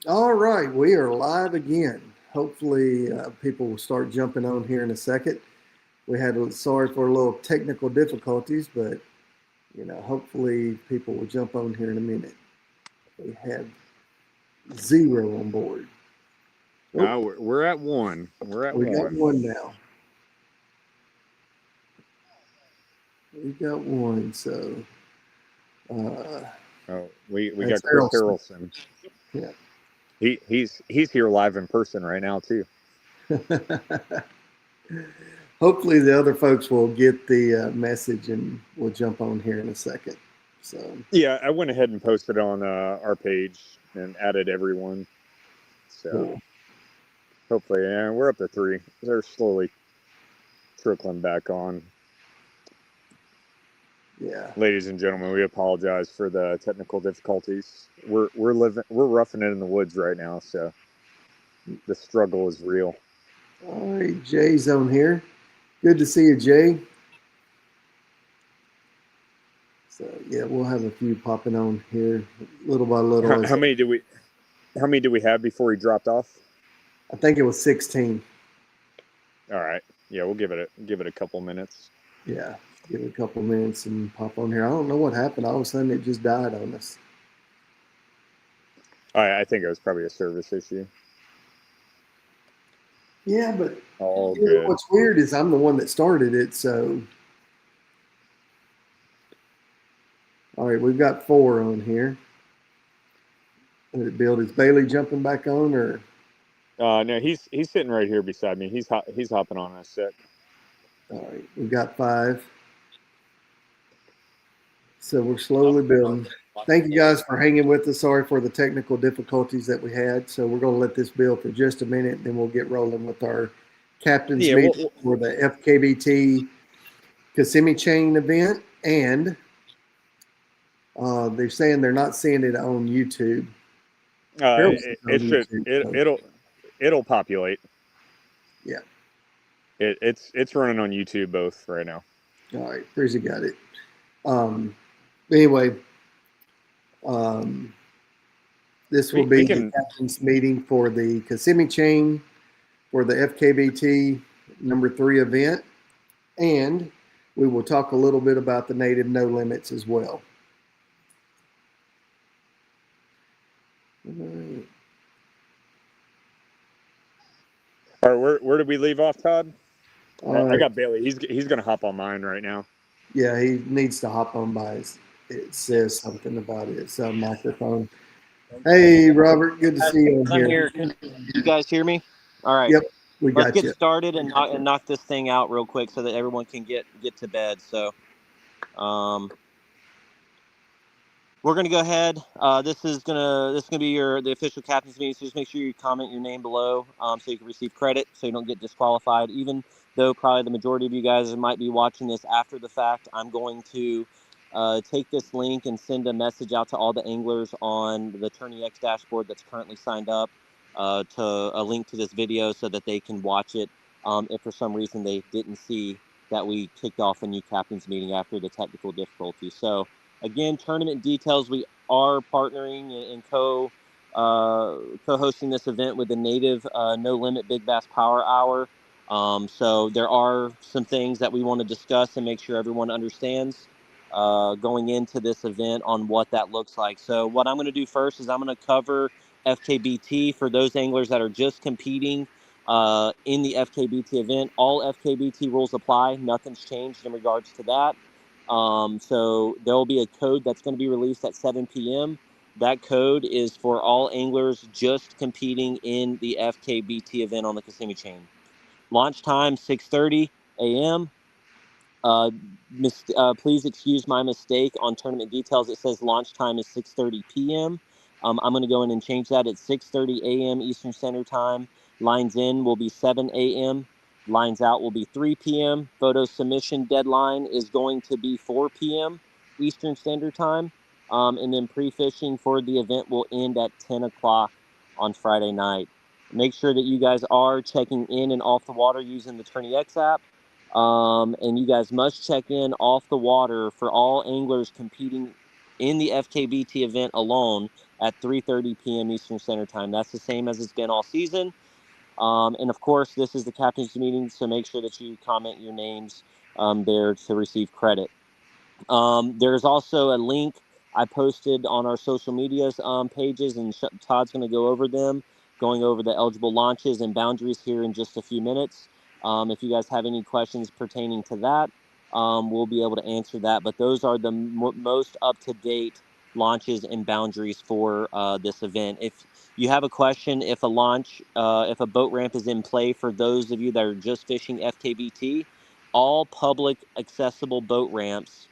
All right, we are live again. Hopefully, people will start jumping on here in a second. We had sorry for a little technical difficulties, but hopefully people will jump on here in a minute. We have zero on board. Oh, We're at one. We're at we got one. one now. We got one. So uh, Oh, we that's got Chris Harrelson. Harrelson. Yeah. He's here live in person right now too. Hopefully, the other folks will get the message and we'll jump on here in a second. So, Yeah, I went ahead and posted on our page and added everyone. So cool. hopefully, we're up to three. They're slowly trickling back on. Yeah. Ladies and gentlemen, we apologize for the technical difficulties. We're roughing it in the woods right now, so the struggle is real. All right, Jay's on here. Good to see you, Jay. So yeah, we'll have a few popping on here little by little. How, As how many do we how many do we have before he dropped off? I think it was 16. All right. Yeah, we'll give it a couple minutes. Yeah, give it a couple minutes and pop on here. I don't know what happened. All of a sudden, it just died on us. I think it was probably a service issue. Yeah, but All good. what's weird is I'm the one that started it. So all right, we've got four on here. Bill, is Bailey jumping back on or? No, he's sitting right here beside me. He's hopping on in a sec. All right, we've got five. So we're slowly building. Thank you guys for hanging with us. Sorry for the technical difficulties that we had. So we're going to let this build for just a minute, and then we'll get rolling with our captain's Yeah, meeting for the FKBT Kissimmee chain event. And they're saying they're not seeing it on YouTube. Harrelson's on it should YouTube. it So it'll populate. yeah. It's running on YouTube both right now. All right. Frizzy got it. Um, anyway, um, this will be the Speaking, captain's meeting for the Kissimmee chain for the FKBT #3 event, and we will talk a little bit about the native no limits as well. all right, where did we leave off, Todd? All I right. got Bailey. He's gonna hop on mine right now. Yeah, he needs to hop on by his, it says something about it. It's a microphone. Hey, Robert, good to see you on I'm here. here. Can you guys hear me? All right. Yep, we Let's got get you. started and knock this thing out real quick so that everyone can get to bed. So, um, we're gonna go ahead. This is gonna be the official captain's meeting. So just make sure you comment your name below, so you can receive credit, so you don't get disqualified. Even though probably the majority of you guys might be watching this after the fact, I'm going to take this link and send a message out to all the anglers on the Tourney X dashboard that's currently signed up, to a link to this video so that they can watch it. If for some reason they didn't see that we kicked off a new captain's meeting after the technical difficulty. So again, tournament details. We are partnering and co-hosting this event with the Native No Limit Big Bass Power Hour. So there are some things that we want to discuss and make sure everyone understands going into this event on what that looks like. So what I'm going to do first is I'm going to cover FKBT for those anglers that are just competing in the FKBT event. All FKBT rules apply. Nothing's changed in regards to that. So there will be a code that's going to be released at 7 p.m. That code is for all anglers just competing in the FKBT event on the Kissimmee chain. Launch time 6:30 a.m. Please excuse my mistake on tournament details. It says launch time is 6:30 p.m. I'm going to go in and change that at 6:30 a.m. Eastern Standard Time. Lines in will be 7 a.m. Lines out will be 3 p.m. Photo submission deadline is going to be 4 p.m. Eastern Standard Time. And then pre-fishing for the event will end at 10 o'clock on Friday night. Make sure that you guys are checking in and off the water using the Tourney X app. And you guys must check in off the water for all anglers competing in the FKBT event alone at 3:30 p.m. Eastern Standard Time. That's the same as it's been all season. And of course, this is the captain's meeting, so make sure that you comment your names there to receive credit. There's also a link I posted on our social medias pages, and Todd's going to go over them, going over the eligible launches and boundaries here in just a few minutes. If you guys have any questions pertaining to that, we'll be able to answer that. But those are the most up-to-date launches and boundaries for this event. If you have a question, if a boat ramp is in play for those of you that are just fishing FKBT, all public accessible boat ramps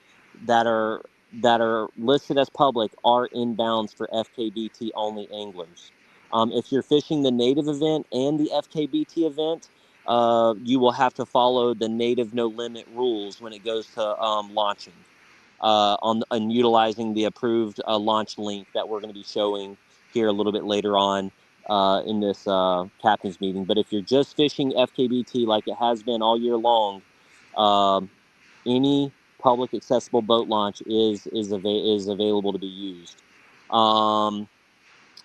that are listed as public are inbounds for FKBT only anglers. If you're fishing the native event and the FKBT event, you will have to follow the native no limit rules when it goes to launching on utilizing the approved launch link that we're going to be showing here a little bit later on in this captain's meeting. But if you're just fishing FKBT like it has been all year long, any public accessible boat launch is available to be used.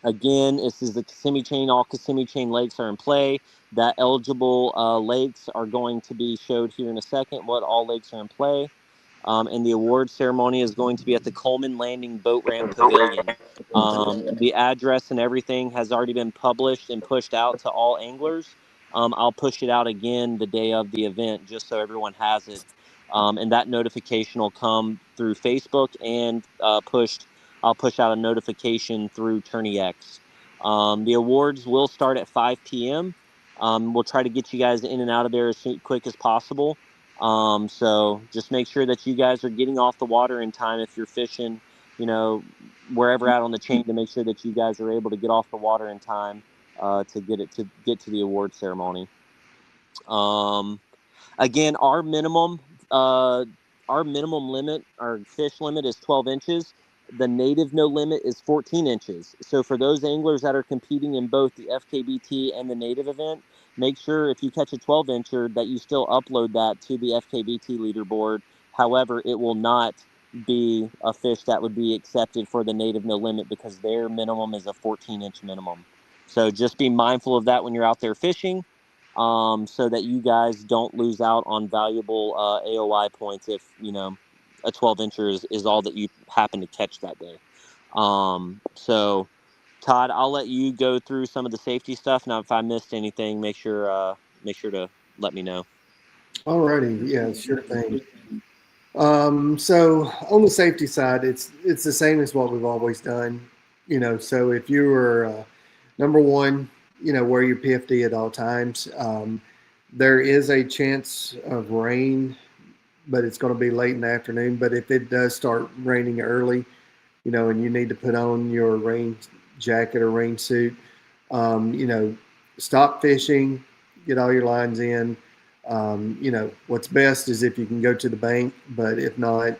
Again, this is the Kissimmee chain. All Kissimmee chain lakes are in play. That eligible lakes are going to be showed here in a second. What all lakes are in play. And the award ceremony is going to be at the Coleman Landing Boat Ramp Pavilion. The address and everything has already been published and pushed out to all anglers. I'll push it out again the day of the event just so everyone has it. And that notification will come through Facebook and I'll push out a notification through TourneyX. The awards will start at 5 p.m. We'll try to get you guys in and out of there as quick as possible. So just make sure that you guys are getting off the water in time if you're fishing, wherever out on the chain, to make sure that you guys are able to get off the water in time to get to the award ceremony. Again, our minimum limit, our fish limit is 12 inches. The native no limit is 14 inches. So for those anglers that are competing in both the FKBT and the native event, make sure if you catch a 12 incher that you still upload that to the FKBT leaderboard. However, it will not be a fish that would be accepted for the native no limit because their minimum is a 14-inch minimum. So just be mindful of that when you're out there fishing. So that you guys don't lose out on valuable AOI points if, a 12 incher is all that you happen to catch that day. So, Todd, I'll let you go through some of the safety stuff. Now, if I missed anything, make sure to let me know. Alrighty, yeah, sure thing. So on the safety side, it's the same as what we've always done. So if you were number one, wear your PFD at all times. There is a chance of rain, but it's going to be late in the afternoon. But if it does start raining early, and you need to put on your rain jacket or rain suit, stop fishing, get all your lines in. What's best is if you can go to the bank, but if not,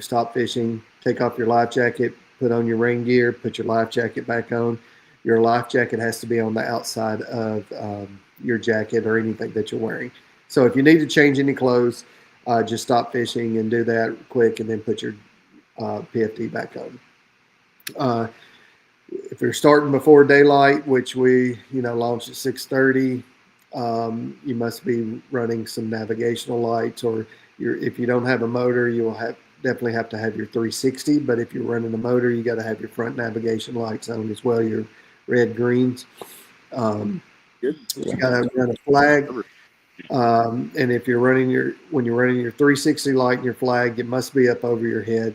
stop fishing, take off your life jacket, put on your rain gear, put your life jacket back on. Your life jacket has to be on the outside of your jacket or anything that you're wearing. So if you need to change any clothes, just stop fishing and do that quick, and then put your PFD back on. If you're starting before daylight, which we launch at 6:30, you must be running some navigational lights, or if you don't have a motor, you will definitely have to have your 360. But if you're running a motor, you got to have your front navigation lights on as well, your red greens. You got to run a flag. And if you're when you're running your 360 light and your flag, it must be up over your head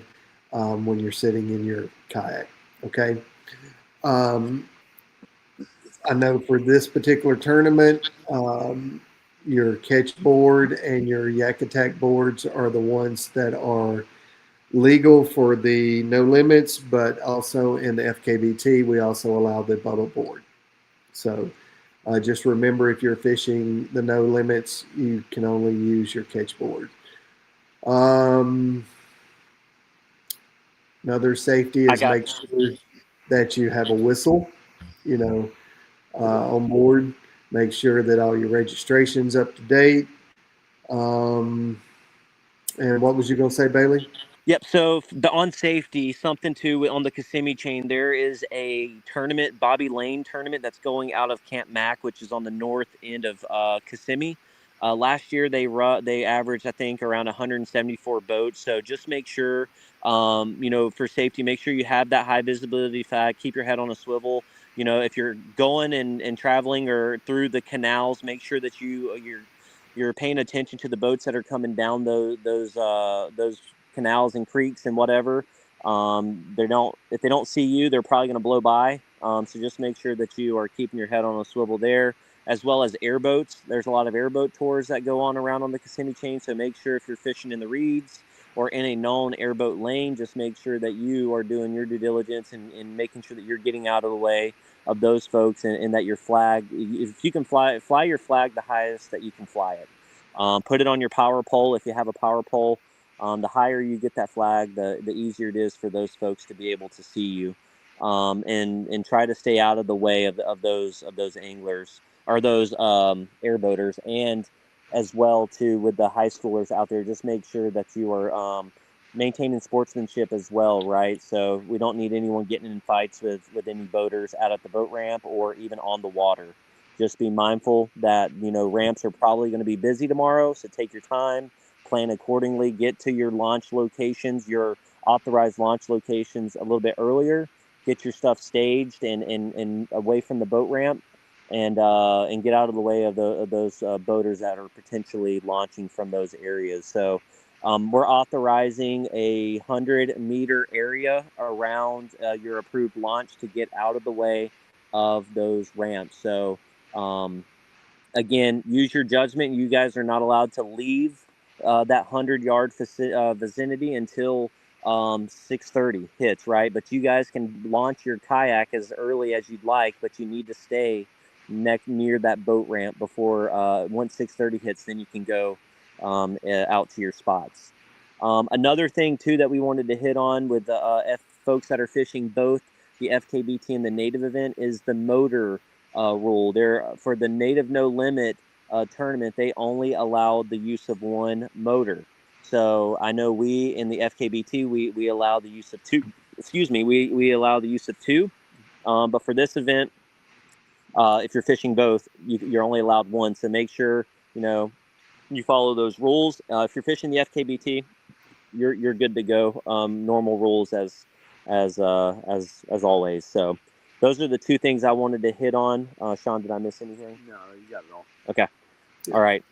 when you're sitting in your kayak. Okay. I know for this particular tournament, your catch board and your yak attack boards are the ones that are legal for the no limits, but also in the FKBT, we also allow the bubble board. So just remember, if you're fishing the no limits, you can only use your catch board. Another safety is make sure that you have a whistle, on board. Make sure that all your registration's up to date. And what was you going to say, Bailey? Yep. So on safety, something to on the Kissimmee chain, there is a tournament, Bobby Lane tournament, that's going out of Camp Mac, which is on the north end of Kissimmee. Last year they averaged, I think, around 174 boats. So just make sure, for safety, make sure you have that high visibility flag. Keep your head on a swivel. If you're going and traveling or through the canals, make sure that you're paying attention to the boats that are coming down those canals and creeks and whatever. If they don't see you, they're probably going to blow by. So just make sure that you are keeping your head on a swivel there, as well as airboats. There's a lot of airboat tours that go on around on the Kissimmee chain. So make sure if you're fishing in the reeds or in a known airboat lane, just make sure that you are doing your due diligence and making sure that you're getting out of the way of those folks, and that your flag, if you can fly your flag the highest that you can fly it. Put it on your power pole if you have a power pole. The higher you get that flag, the easier it is for those folks to be able to see you, and try to stay out of the way of those anglers or those airboaters, and as well too with the high schoolers out there. Just make sure that you are maintaining sportsmanship as well, right? So we don't need anyone getting in fights with any boaters out at the boat ramp or even on the water. Just be mindful that ramps are probably going to be busy tomorrow, so take your time, plan accordingly, get to your launch locations, your authorized launch locations a little bit earlier, get your stuff staged and away from the boat ramp, and get out of the way of those boaters that are potentially launching from those areas. So we're authorizing a 100-meter area around your approved launch to get out of the way of those ramps. So again, use your judgment. You guys are not allowed to leave that 100-yard vicinity until 6:30 hits, right? But you guys can launch your kayak as early as you'd like, but you need to stay near that boat ramp before once 6:30 hits. Then you can go out to your spots. Another thing too that we wanted to hit on with the folks that are fishing both the FKBT and the native event is the motor rule. There for the native no limit tournament, they only allowed the use of one motor. So I know we in the FKBT we allow the use of two. Excuse me, we allow the use of two. But for this event, if you're fishing both, you're only allowed one. So make sure you follow those rules. If you're fishing the FKBT, you're good to go. Normal rules as always. So those are the two things I wanted to hit on. Sean, did I miss anything? No, you got it all. Okay. Yeah. All right.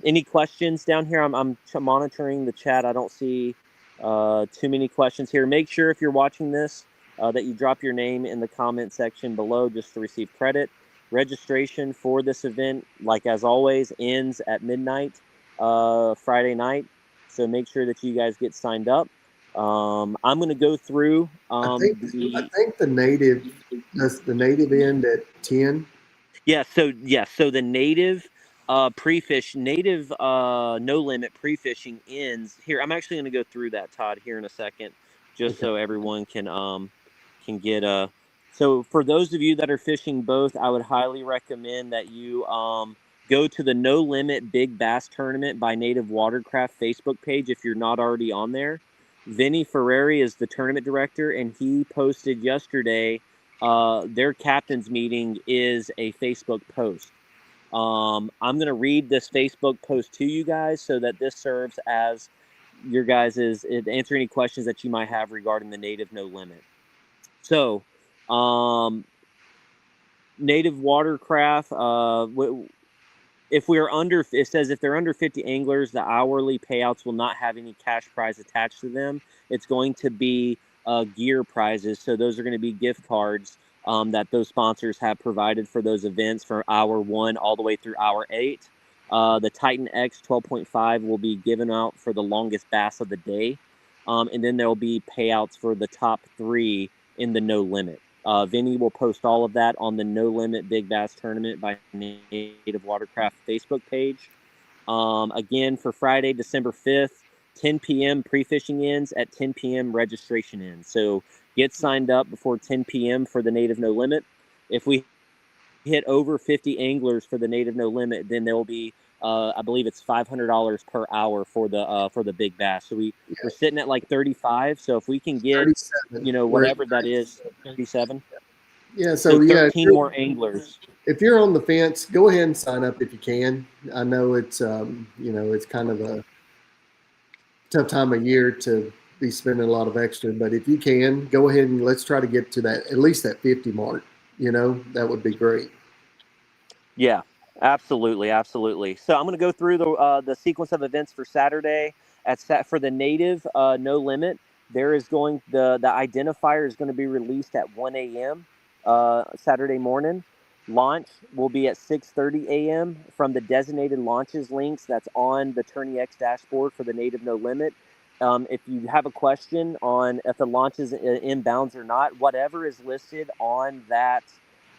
Any questions down here? I'm monitoring the chat. I don't see too many questions here. Make sure if you're watching this that you drop your name in the comment section below just to receive credit. Registration for this event, like as always, ends at midnight Friday night. So make sure that you guys get signed up. I'm going to go through. I think the native end at 10. Yeah, so the native native no limit pre-fishing ends here. I'm actually going to go through that, Todd, here in a second, just Okay. so everyone can get a. So for those of you that are fishing both, I would highly recommend that you go to the No Limit Big Bass Tournament by Native Watercraft Facebook page if you're not already on there. Vinny Ferrari is the tournament director, and he posted yesterday their captain's meeting is a Facebook post. I'm going to read this Facebook post to you guys so that this serves as your guys' answer any questions that you might have regarding the Native No Limit. So, Native Watercraft, if we're under, it says if they're under 50 anglers, the hourly payouts will not have any cash prize attached to them. It's going to be gear prizes. So those are going to be gift cards that those sponsors have provided for those events from hour 1 all the way through hour 8. The Titan X 12.5 will be given out for the longest bass of the day. And then there will be payouts for the top 3 in the No Limit. Vinny will post all of that on the No Limit Big Bass Tournament by Native Watercraft Facebook page. Again, for Friday, December 5th, 10 p.m. pre-fishing ends, at 10 p.m. registration ends. So get signed up before 10 p.m. for the Native No Limit. If we hit over 50 anglers for the Native No Limit, then there will be I believe it's $500 per hour for the big bass. So we're sitting at like 35. So if we can get 37. whatever that is, 37. Yeah, So so yeah, 13 more anglers. if you're on the fence, go ahead and sign up if you can. I know it's it's kind of a tough time of year to be spending a lot of extra, but if you can, go ahead and let's try to get to that at least that 50 mark. That would be great. Yeah, absolutely, absolutely. So I'm going to go through the sequence of events for Saturday. For the native no limit, there is the identifier is going to be released at 1 a.m. Saturday morning. Launch will be at 6:30 a.m. from the designated launches links that's on the Tourney X dashboard for the native no limit. If you have a question on if the launch is inbounds or not, whatever is listed on that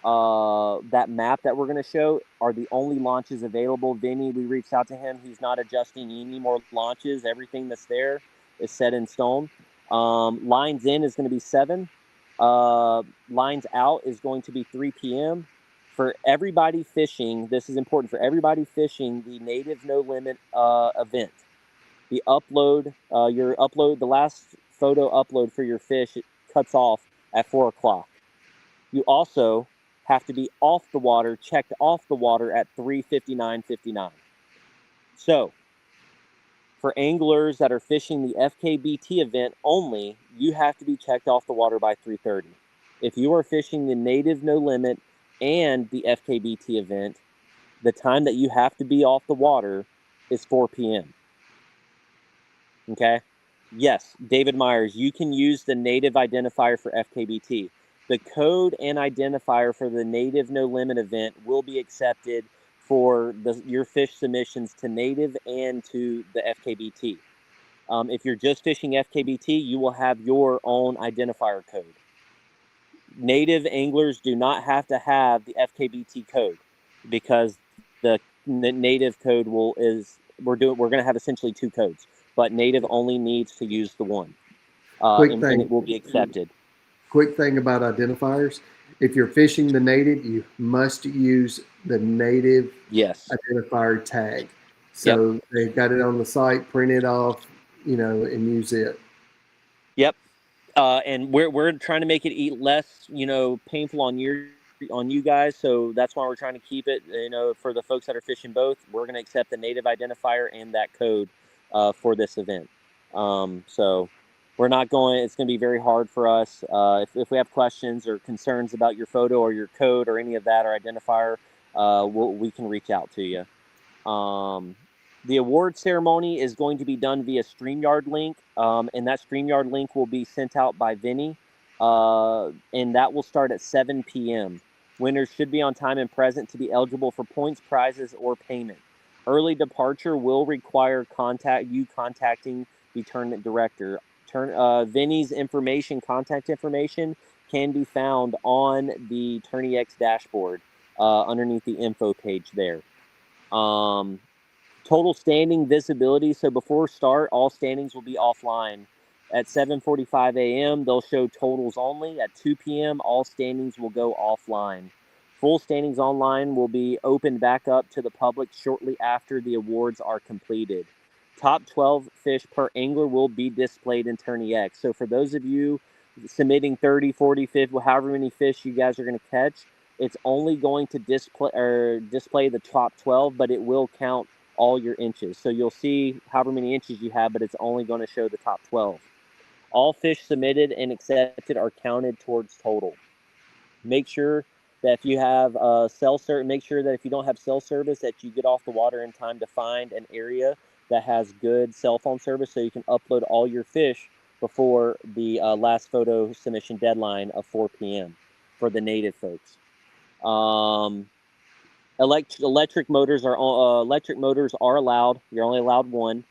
map that we're going to show are the only launches available. Vinny, we reached out to him. He's not adjusting any more launches. Everything that's there is set in stone. Lines in is going to be 7. Lines out is going to be 3 p.m. For everybody fishing, this is important for everybody fishing the Native No Limit event. The the last photo upload for your fish, it cuts off at 4 o'clock. You also have to be off the water, checked off the water at 3:59:59. So, for anglers that are fishing the FKBT event only, you have to be checked off the water by 3:30. If you are fishing the Native No Limit and the FKBT event, the time that you have to be off the water is 4 p.m. Okay? Yes, David Myers, you can use the native identifier for FKBT. The code and identifier for the Native No Limit event will be accepted for your fish submissions to native and to the FKBT. If you're just fishing FKBT, you will have your own identifier code. Native anglers do not have to have the FKBT code because the native code we're going to have essentially 2 codes, but native only needs to use the one, Quick and thing, it will be accepted. quick thing about identifiers. If you're fishing the native, you must use the native Yes. identifier tag. Yep. So they've got it on the site, print it off, and use it. Yep. And we're trying to make it less, painful on you guys. So that's why we're trying to keep it, for the folks that are fishing both, we're going to accept the native identifier and that code for this event. So we're not going. It's going to be very hard for us. If we have questions or concerns about your photo or your code or any of that or identifier, we can reach out to you. The award ceremony is going to be done via StreamYard link, and that StreamYard link will be sent out by Vinny, and that will start at 7 p.m. Winners should be on time and present to be eligible for points, prizes, or payment. Early departure will require contacting the tournament director. Vinny's contact information, can be found on the Tourney X dashboard underneath the info page there. Total standing visibility. So before start, all standings will be offline. At 7:45 a.m., they'll show totals only. At 2 p.m., all standings will go offline. Full standings online will be opened back up to the public shortly after the awards are completed. Top 12 fish per angler will be displayed in Tourney X. So for those of you submitting 30, 40, 50, however many fish you guys are going to catch, it's only going to display the top 12, but it will count all your inches. So you'll see however many inches you have, but it's only going to show the top 12. All fish submitted and accepted are counted towards total. Make sure that if you have make sure that if you don't have cell service, that you get off the water in time to find an area that has good cell phone service so you can upload all your fish before the last photo submission deadline of 4 p.m. for the native folks. Electric motors are allowed. You're only allowed one.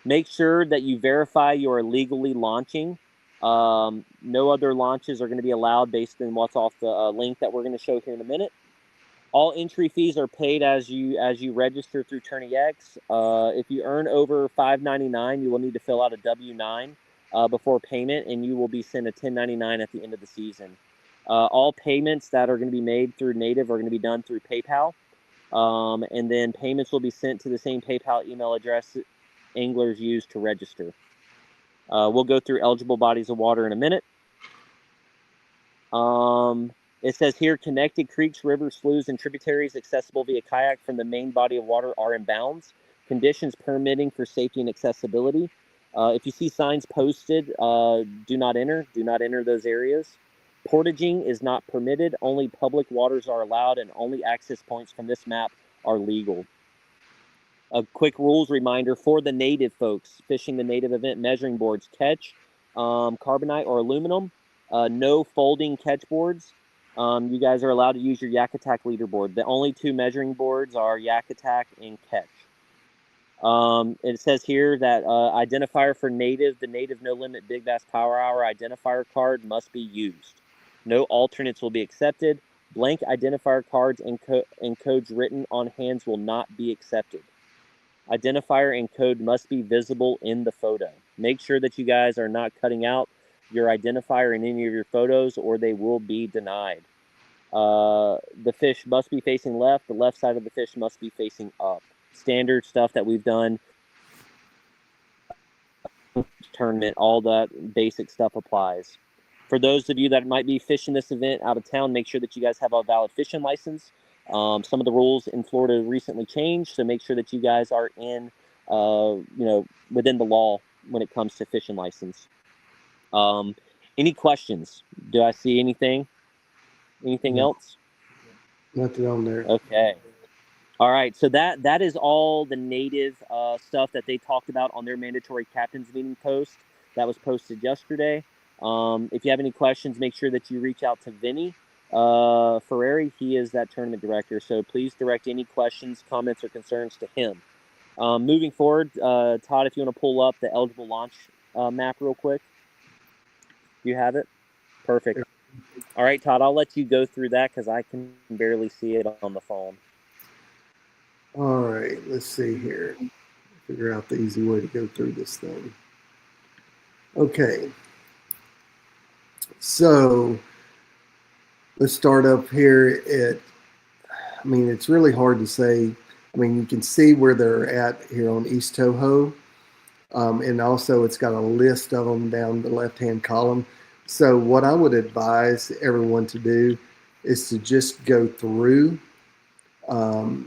Make sure that you verify you are legally launching. No other launches are going to be allowed based on what's off the link that we're going to show here in a minute. All entry fees are paid as you register through Tourney X. If you earn over $5.99, you will need to fill out a W-9 before payment, and you will be sent a 1099 at the end of the season. All payments that are going to be made through Native are going to be done through PayPal. And then payments will be sent to the same PayPal email address anglers use to register. We'll go through eligible bodies of water in a minute. It says here, connected creeks, rivers, sloughs, and tributaries accessible via kayak from the main body of water are in bounds. Conditions permitting for safety and accessibility. If you see signs posted, do not enter those areas. Portaging is not permitted. Only public waters are allowed, and only access points from this map are legal. A quick rules reminder for the native folks fishing the native event: measuring boards catch carbonite or aluminum. No folding catch boards. You guys are allowed to use your Yak Attack leaderboard. The only two measuring boards are Yak Attack and catch. It says here that identifier for native, the native no limit big bass power hour identifier card must be used. No alternates will be accepted. Blank identifier cards and codes written on hands will not be accepted. Identifier and code must be visible in the photo. Make sure that you guys are not cutting out your identifier in any of your photos, or they will be denied. The fish must be facing left. The left side of the fish must be facing up. Standard stuff that we've done. Tournament, all that basic stuff applies. For those of you that might be fishing this event out of town, make sure that you guys have a valid fishing license. Some of the rules in Florida recently changed, so make sure that you guys are in, within the law when it comes to fishing license. Any questions? Do I see anything? Anything else? Nothing on there. Okay. All right. So that is all the native stuff that they talked about on their mandatory captain's meeting post that was posted yesterday. If you have any questions, make sure that you reach out to Vinny Ferrari. He is that tournament director. So please direct any questions, comments, or concerns to him. Moving forward, Todd, if you want to pull up the eligible launch map real quick. Do you have it? Perfect. All right, Todd, I'll let you go through that because I can barely see it on the phone. All right, let's see here. Figure out the easy way to go through this thing. Okay. So let's start up here it's really hard to say. You can see where they're at here on East Toho. And also it's got a list of them down the left-hand column. So what I would advise everyone to do is to just go through the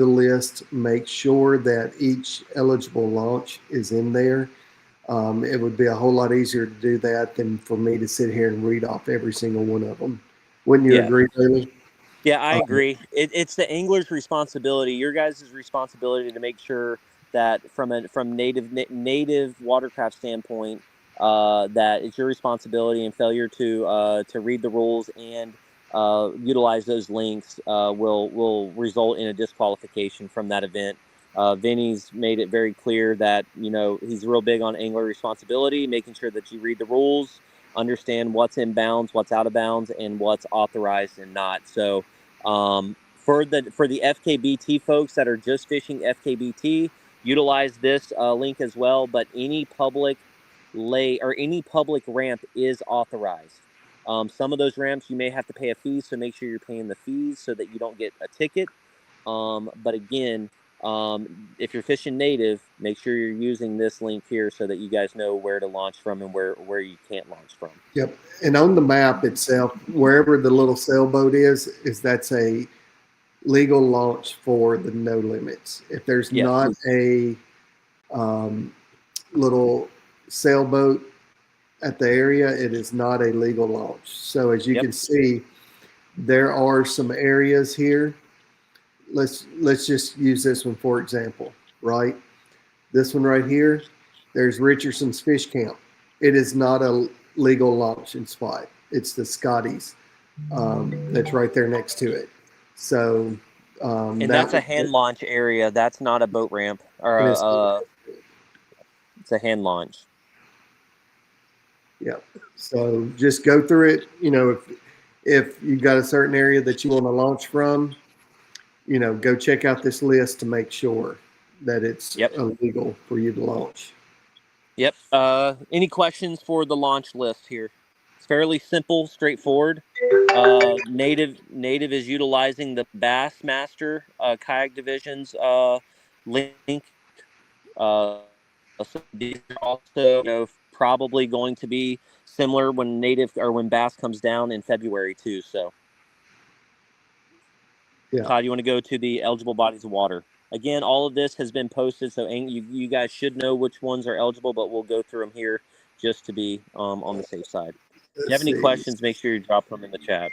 list, make sure that each eligible launch is in there. It would be a whole lot easier to do that than for me to sit here and read off every single one of them. Wouldn't you agree, Bailey? Yeah, I agree. It's the angler's responsibility, your guys' responsibility to make sure that from native watercraft standpoint, that it's your responsibility, and failure to read the rules and utilize those links will result in a disqualification from that event. Vinny's made it very clear that he's real big on angler responsibility, making sure that you read the rules, understand what's in bounds, what's out of bounds, and what's authorized and not. So for the FKBT folks that are just fishing FKBT, utilize this link as well. But any public any public ramp is authorized. Some of those ramps you may have to pay a fee, so make sure you're paying the fees so that you don't get a ticket. But again, if you're fishing native, make sure you're using this link here so that you guys know where to launch from and where you can't launch from. Yep. And on the map itself, wherever the little sailboat is that's a legal launch for the no limits. If there's not a little sailboat at the area, it is not a legal launch. So as you can see, there are some areas here. Let's just use this one for example, right? This one right here, there's Richardson's Fish Camp. It is not a legal launching spot. It's the Scotty's that's right there next to it. So and that's a hand launch area. That's not a boat ramp or it's a hand launch. Yeah. So just go through it. If you've got a certain area that you want to launch from, go check out this list to make sure that it's illegal for you to launch. Yep. Any questions for the launch list here? fairly simple, straightforward. Native is utilizing the Bassmaster kayak division's link. So these are also, probably going to be similar when when Bass comes down in February too. So, Yeah. Todd, you want to go to the eligible bodies of water? Again, all of this has been posted, so you guys should know which ones are eligible, but we'll go through them here just to be on the safe side. If you have any questions, make sure you drop them in the chat.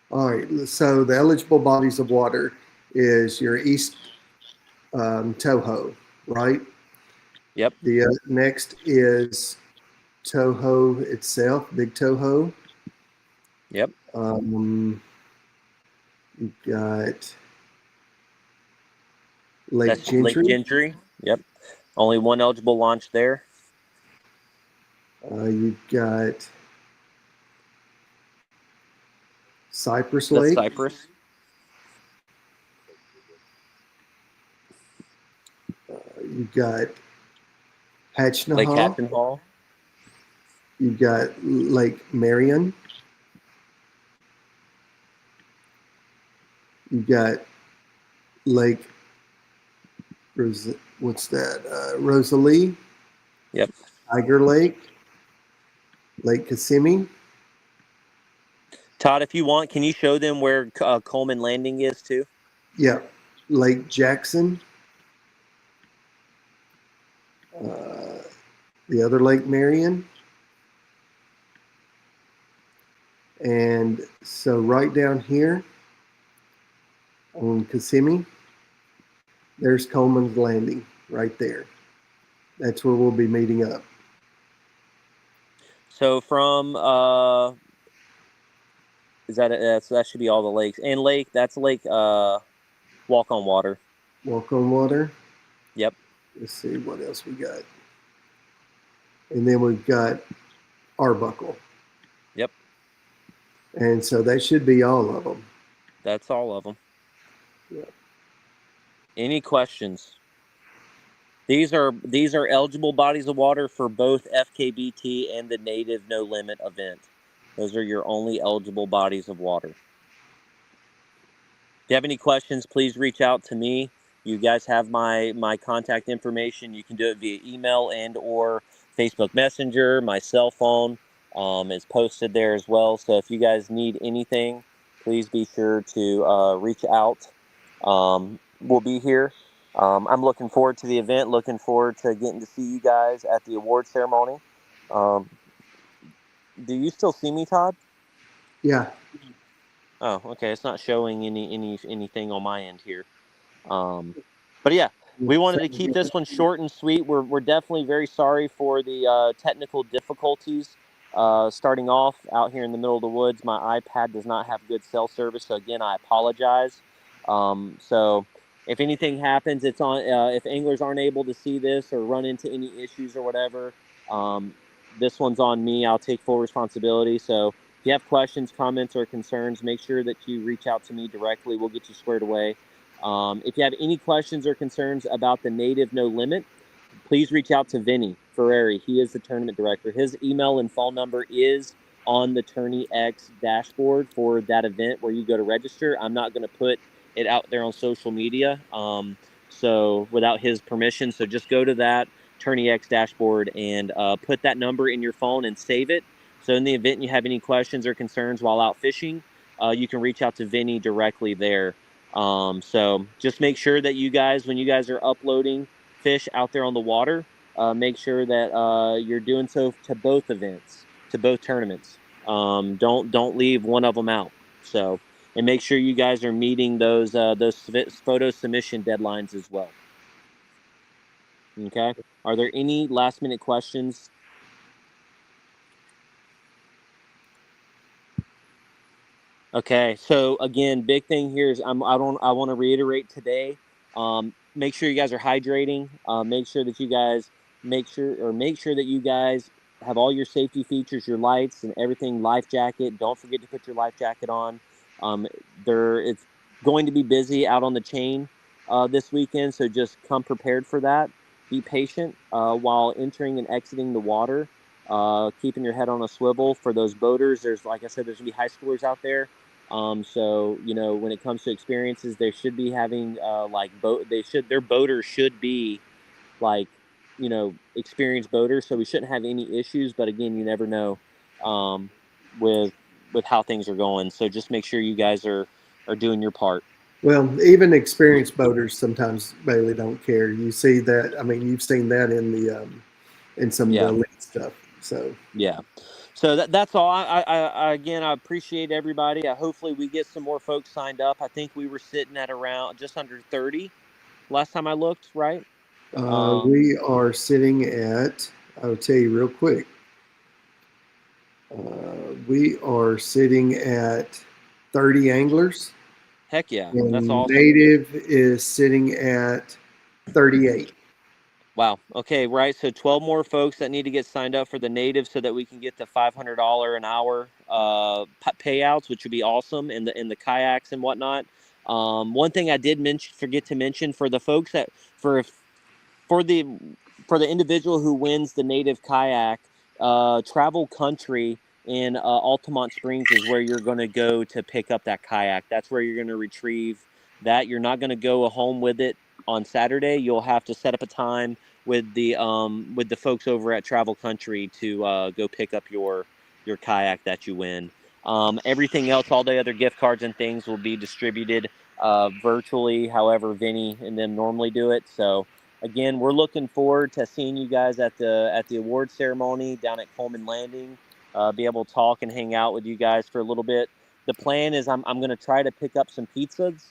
All right. So the eligible bodies of water is your East Toho, right? Yep. The next is Toho itself, Big Toho. Yep. You've got Lake That's Gentry. Lake Gentry. Yep. Only one eligible launch there. You've got Cypress That's Lake. Cypress. You've got Hatchnahaw. Lake Hatchenhall. You've got Lake Marion. You've got Lake Rosalie. Yep. Tiger Lake. Lake Kissimmee. Todd, if you want, can you show them where Coleman Landing is too? Yeah. Lake Jackson. The other Lake Marion. And so right down here on Kissimmee, there's Coleman's Landing right there. That's where we'll be meeting up. So from so that should be all the lakes. And that's Lake Walk on Water. Walk on Water. Yep. Let's see what else we got. And then we've got Arbuckle. Yep. And so that should be all of them. That's all of them. Yep. Any questions? These are eligible bodies of water for both FKBT and the Native No Limit event. Those are your only eligible bodies of water. If you have any questions, please reach out to me. You guys have my contact information. You can do it via email and or Facebook Messenger. My cell phone is posted there as well. So if you guys need anything, please be sure to reach out. We'll be here. I'm looking forward to the event, looking forward to getting to see you guys at the award ceremony. Do you still see me, Todd? Yeah. Oh, okay. It's not showing anything on my end here. But yeah, we wanted to keep this one short and sweet. We're definitely very sorry for the technical difficulties starting off out here in the middle of the woods. My iPad does not have good cell service, so again, I apologize. So if anything happens, it's on. If anglers aren't able to see this or run into any issues or whatever, this one's on me. I'll take full responsibility. So if you have questions, comments, or concerns, make sure that you reach out to me directly. We'll get you squared away. If you have any questions or concerns about the Native No Limit, please reach out to Vinny Ferrari. He is the tournament director. His email and phone number is on the Tourney X dashboard for that event where you go to register. I'm not going to put it out there on social media, so without his permission. So just go to that Tourney X dashboard and put that number in your phone and save it. So in the event you have any questions or concerns while out fishing, you can reach out to Vinny directly there. So just make sure that you guys, when you guys are uploading fish out there on the water, make sure that you're doing so to both events, to both tournaments. Don't leave one of them out. So, and make sure you guys are meeting those photo submission deadlines as well. Okay. Are there any last minute questions? Okay, so again, big thing here is I want to reiterate today. Make sure you guys are hydrating. Make sure that you guys make sure that you guys have all your safety features, your lights and everything. Life jacket. Don't forget to put your life jacket on. It's going to be busy out on the chain this weekend, so just come prepared for that. be patient while entering and exiting the water. Keeping your head on a swivel. For those boaters, there's, like I said, there's gonna be high schoolers out there. So when it comes to experiences, they should be having their boaters should be like experienced boaters, so we shouldn't have any issues. But again, you never know with how things are going. So just make sure you guys are doing your part. Well, even experienced boaters sometimes, Bailey, don't care. You see that. I mean, you've seen that in the in some of the elite stuff. So yeah. So that's all. I again, I appreciate everybody. Hopefully we get some more folks signed up. I think we were sitting at around just under 30 last time I looked, right? we are sitting at, I'll tell you real quick. We are sitting at 30 anglers. Heck yeah, And that's awesome. Native is sitting at 38. Wow. Okay, right. So 12 more folks that need to get signed up for the native, so that we can get the $500 an hour payouts, which would be awesome, in the kayaks and whatnot. One thing I did forget to mention, for the folks that for the individual who wins the native kayak, Travel Country in Altamont Springs is where you're going to go to pick up that kayak. That's where you're going to retrieve that. You're not going to go home with it on Saturday. You'll have to set up a time with the folks over at Travel Country to go pick up your kayak that you win. Everything else, all the other gift cards and things, will be distributed virtually, however Vinny and them normally do it. So again, we're looking forward to seeing you guys at the award ceremony down at Coleman Landing. Be able to talk and hang out with you guys for a little bit. The plan is I'm going to try to pick up some pizzas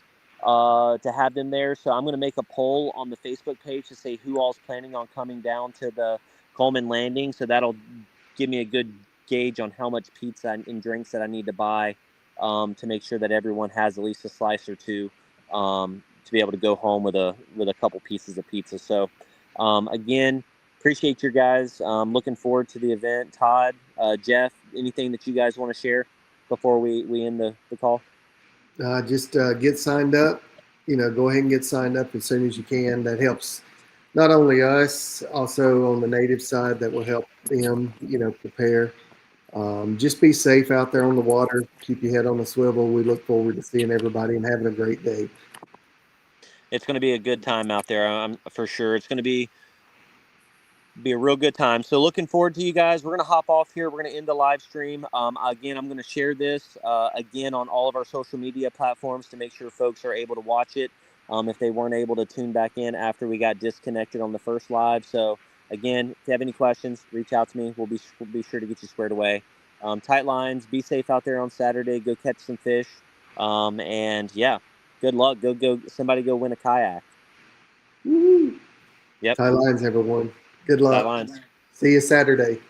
to have them there. So I'm going to make a poll on the Facebook page to say who all's planning on coming down to the Coleman Landing. So that'll give me a good gauge on how much pizza and drinks that I need to buy to make sure that everyone has at least a slice or two to be able to go home with a couple pieces of pizza. So again, appreciate you guys. Looking forward to the event. Todd, Jeff, anything that you guys want to share before we end the call? Just get signed up. Go ahead and get signed up as soon as you can. That helps not only us, also on the native side, that will help them, prepare. Just be safe out there on the water. Keep your head on the swivel. We look forward to seeing everybody and having a great day. It's going to be a good time out there. I'm for sure. It's going to be a real good time. So looking forward to you guys. We're going to hop off here. We're going to end the live stream. Again, I'm going to share this again on all of our social media platforms to make sure folks are able to watch it if they weren't able to tune back in after we got disconnected on the first live. So again, if you have any questions, reach out to me. We'll be sure to get you squared away. Tight lines. Be safe out there on Saturday. Go catch some fish. And yeah, good luck. Somebody go win a kayak. Woo-hoo. Yep. Tight lines, everyone. Good luck. Tight lines. See you Saturday.